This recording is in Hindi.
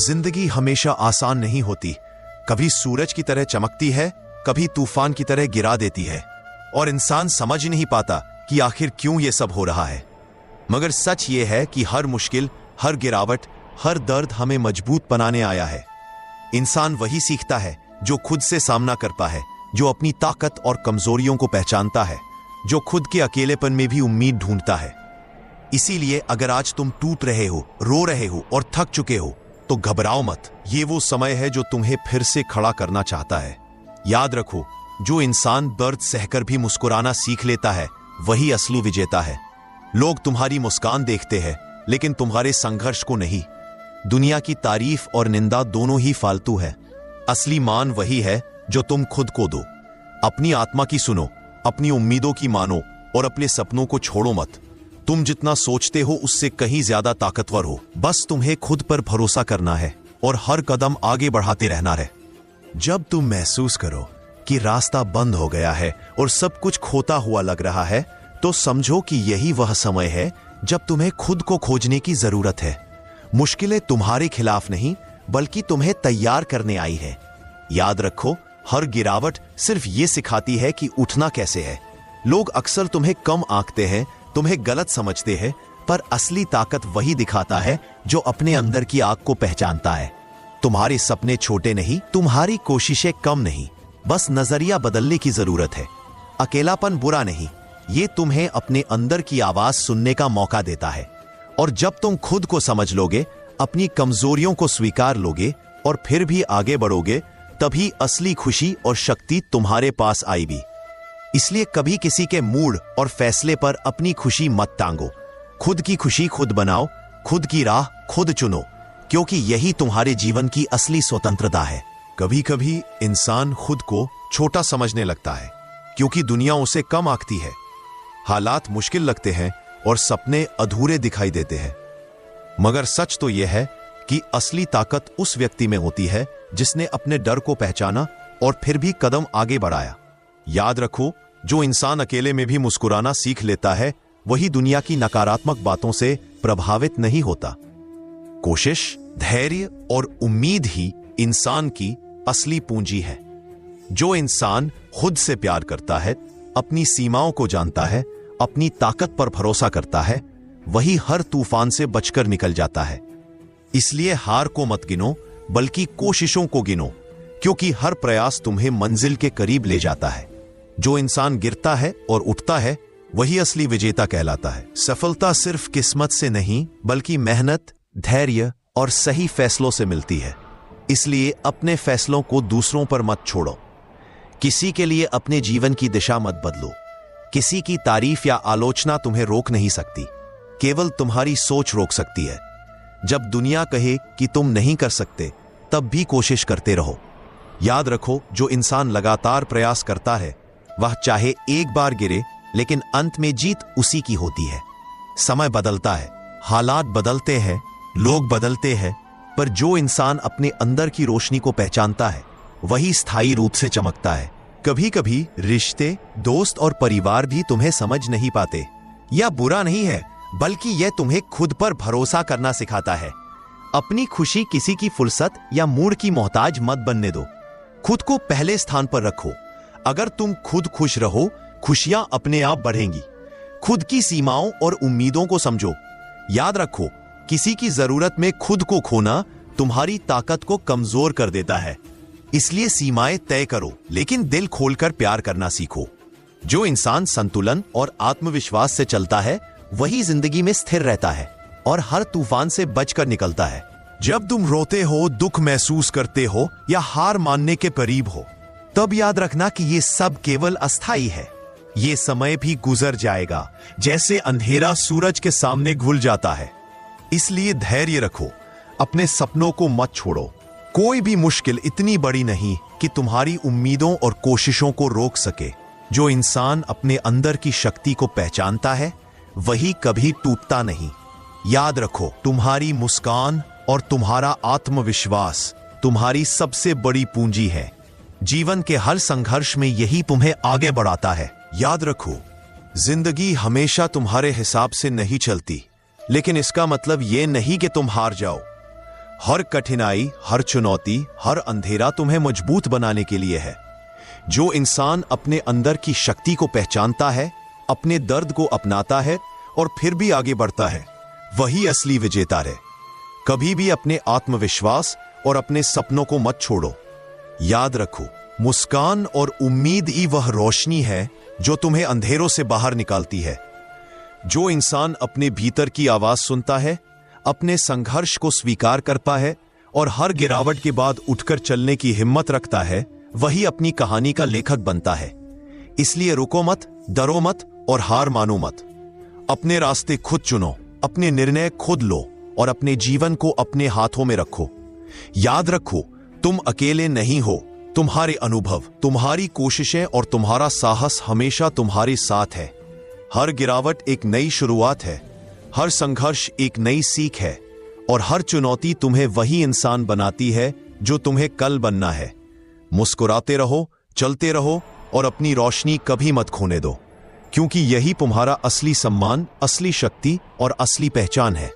जिंदगी हमेशा आसान नहीं होती। कभी सूरज की तरह चमकती है, कभी तूफान की तरह गिरा देती है, और इंसान समझ नहीं पाता कि आखिर क्यों ये सब हो रहा है। मगर सच ये है कि हर मुश्किल, हर गिरावट, हर दर्द हमें मजबूत बनाने आया है। इंसान वही सीखता है जो खुद से सामना करता है, जो अपनी ताकत और कमजोरियों को पहचानता है, जो खुद के अकेलेपन में भी उम्मीद ढूंढता है। इसीलिए अगर आज तुम टूट रहे हो, रो रहे हो और थक चुके हो, तो घबराओ मत। ये वो समय है जो तुम्हें फिर से खड़ा करना चाहता है। याद रखो, जो इंसान दर्द सहकर भी मुस्कुराना सीख लेता है, वही असली विजेता है। लोग तुम्हारी मुस्कान देखते हैं, लेकिन तुम्हारे संघर्ष को नहीं। दुनिया की तारीफ और निंदा दोनों ही फालतू है। असली मान वही है जो तुम खुद को दो। अपनी आत्मा की सुनो, अपनी उम्मीदों की मानो और अपने सपनों को छोड़ो मत। तुम जितना सोचते हो उससे कहीं ज्यादा ताकतवर हो। बस तुम्हें खुद पर भरोसा करना है और हर कदम आगे बढ़ाते रहना है। जब तुम महसूस करो कि रास्ता बंद हो गया है और सब कुछ खोता हुआ लग रहा है, तो समझो कि यही वह समय है जब तुम्हें खुद को खोजने की जरूरत है। मुश्किलें तुम्हारे खिलाफ नहीं, बल्कि तुम्हें तैयार करने आई है। याद रखो, हर गिरावट सिर्फ ये सिखाती है कि उठना कैसे है। लोग अक्सर तुम्हें कम आंकते हैं, तुम्हें गलत समझते हैं, पर असली ताकत वही दिखाता है जो अपने अंदर की आग को पहचानता है। तुम्हारे सपने छोटे नहीं, तुम्हारी कोशिशें कम नहीं, बस नजरिया बदलने की जरूरत है। अकेलापन बुरा नहीं, ये तुम्हें अपने अंदर की आवाज सुनने का मौका देता है। और जब तुम खुद को समझ लोगे, अपनी कमजोरियों को स्वीकार लोगे और फिर भी आगे बढ़ोगे, तभी असली खुशी और शक्ति तुम्हारे पास आएगी। इसलिए कभी किसी के मूड और फैसले पर अपनी खुशी मत टांगो। खुद की खुशी खुद बनाओ, खुद की राह खुद चुनो, क्योंकि यही तुम्हारे जीवन की असली स्वतंत्रता है। कभी कभी इंसान खुद को छोटा समझने लगता है, क्योंकि दुनिया उसे कम आंकती है। हालात मुश्किल लगते हैं और सपने अधूरे दिखाई देते हैं। मगर सच तो यह है कि असली ताकत उस व्यक्ति में होती है जिसने अपने डर को पहचाना और फिर भी कदम आगे बढ़ाया। याद रखो, जो इंसान अकेले में भी मुस्कुराना सीख लेता है, वही दुनिया की नकारात्मक बातों से प्रभावित नहीं होता। कोशिश, धैर्य और उम्मीद ही इंसान की असली पूंजी है। जो इंसान खुद से प्यार करता है, अपनी सीमाओं को जानता है, अपनी ताकत पर भरोसा करता है, वही हर तूफान से बचकर निकल जाता है। इसलिए हार को मत गिनो, बल्कि कोशिशों को गिनो, क्योंकि हर प्रयास तुम्हें मंजिल के करीब ले जाता है। जो इंसान गिरता है और उठता है, वही असली विजेता कहलाता है। सफलता सिर्फ किस्मत से नहीं, बल्कि मेहनत, धैर्य और सही फैसलों से मिलती है। इसलिए अपने फैसलों को दूसरों पर मत छोड़ो। किसी के लिए अपने जीवन की दिशा मत बदलो। किसी की तारीफ या आलोचना तुम्हें रोक नहीं सकती, केवल तुम्हारी सोच रोक सकती है। जब दुनिया कहे कि तुम नहीं कर सकते, तब भी कोशिश करते रहो। याद रखो, जो इंसान लगातार प्रयास करता है, वह चाहे एक बार गिरे, लेकिन अंत में जीत उसी की होती है। समय बदलता है, हालात बदलते हैं, लोग बदलते हैं, पर जो इंसान अपने अंदर की रोशनी को पहचानता है, वही स्थायी रूप से चमकता है। कभी कभी रिश्ते, दोस्त और परिवार भी तुम्हें समझ नहीं पाते। यह बुरा नहीं है, बल्कि यह तुम्हें खुद पर भरोसा करना सिखाता है। अपनी खुशी किसी की फुर्सत या मूड की मोहताज मत बनने दो। खुद को पहले स्थान पर रखो। अगर तुम खुद खुश रहो, खुशियां अपने आप बढ़ेंगी। खुद की सीमाओं और उम्मीदों को समझो। याद रखो, किसी की जरूरत में खुद को खोना तुम्हारी ताकत को कमजोर कर देता है। इसलिए सीमाएं तय करो, लेकिन दिल खोलकर प्यार करना सीखो। जो इंसान संतुलन और आत्मविश्वास से चलता है, वही जिंदगी में स्थिर रहता है और हर तूफान से बचकर निकलता है। जब तुम रोते हो, दुख महसूस करते हो या हार मानने के करीब हो, तब याद रखना कि ये सब केवल अस्थाई है। ये समय भी गुजर जाएगा, जैसे अंधेरा सूरज के सामने घुल जाता है। इसलिए धैर्य रखो, अपने सपनों को मत छोड़ो। कोई भी मुश्किल इतनी बड़ी नहीं कि तुम्हारी उम्मीदों और कोशिशों को रोक सके। जो इंसान अपने अंदर की शक्ति को पहचानता है, वही कभी टूटता नहीं। याद रखो, तुम्हारी मुस्कान और तुम्हारा आत्मविश्वास तुम्हारी सबसे बड़ी पूंजी है। जीवन के हर संघर्ष में यही तुम्हें आगे बढ़ाता है। याद रखो, जिंदगी हमेशा तुम्हारे हिसाब से नहीं चलती, लेकिन इसका मतलब यह नहीं कि तुम हार जाओ। हर कठिनाई, हर चुनौती, हर अंधेरा तुम्हें मजबूत बनाने के लिए है। जो इंसान अपने अंदर की शक्ति को पहचानता है, अपने दर्द को अपनाता है और फिर भी आगे बढ़ता है, वही असली विजेता है। कभी भी अपने आत्मविश्वास और अपने सपनों को मत छोड़ो। याद रखो, मुस्कान और उम्मीद ही वह रोशनी है जो तुम्हें अंधेरों से बाहर निकालती है। जो इंसान अपने भीतर की आवाज सुनता है, अपने संघर्ष को स्वीकार करता है और हर गिरावट के बाद उठकर चलने की हिम्मत रखता है, वही अपनी कहानी का लेखक बनता है। इसलिए रुको मत, डरो मत और हार मानो मत। अपने रास्ते खुद चुनो, अपने निर्णय खुद लो और अपने जीवन को अपने हाथों में रखो। याद रखो, तुम अकेले नहीं हो। तुम्हारे अनुभव, तुम्हारी कोशिशें और तुम्हारा साहस हमेशा तुम्हारे साथ है। हर गिरावट एक नई शुरुआत है, हर संघर्ष एक नई सीख है और हर चुनौती तुम्हें वही इंसान बनाती है जो तुम्हें कल बनना है। मुस्कुराते रहो, चलते रहो और अपनी रोशनी कभी मत खोने दो, क्योंकि यही तुम्हारा असली सम्मान, असली शक्ति और असली पहचान है।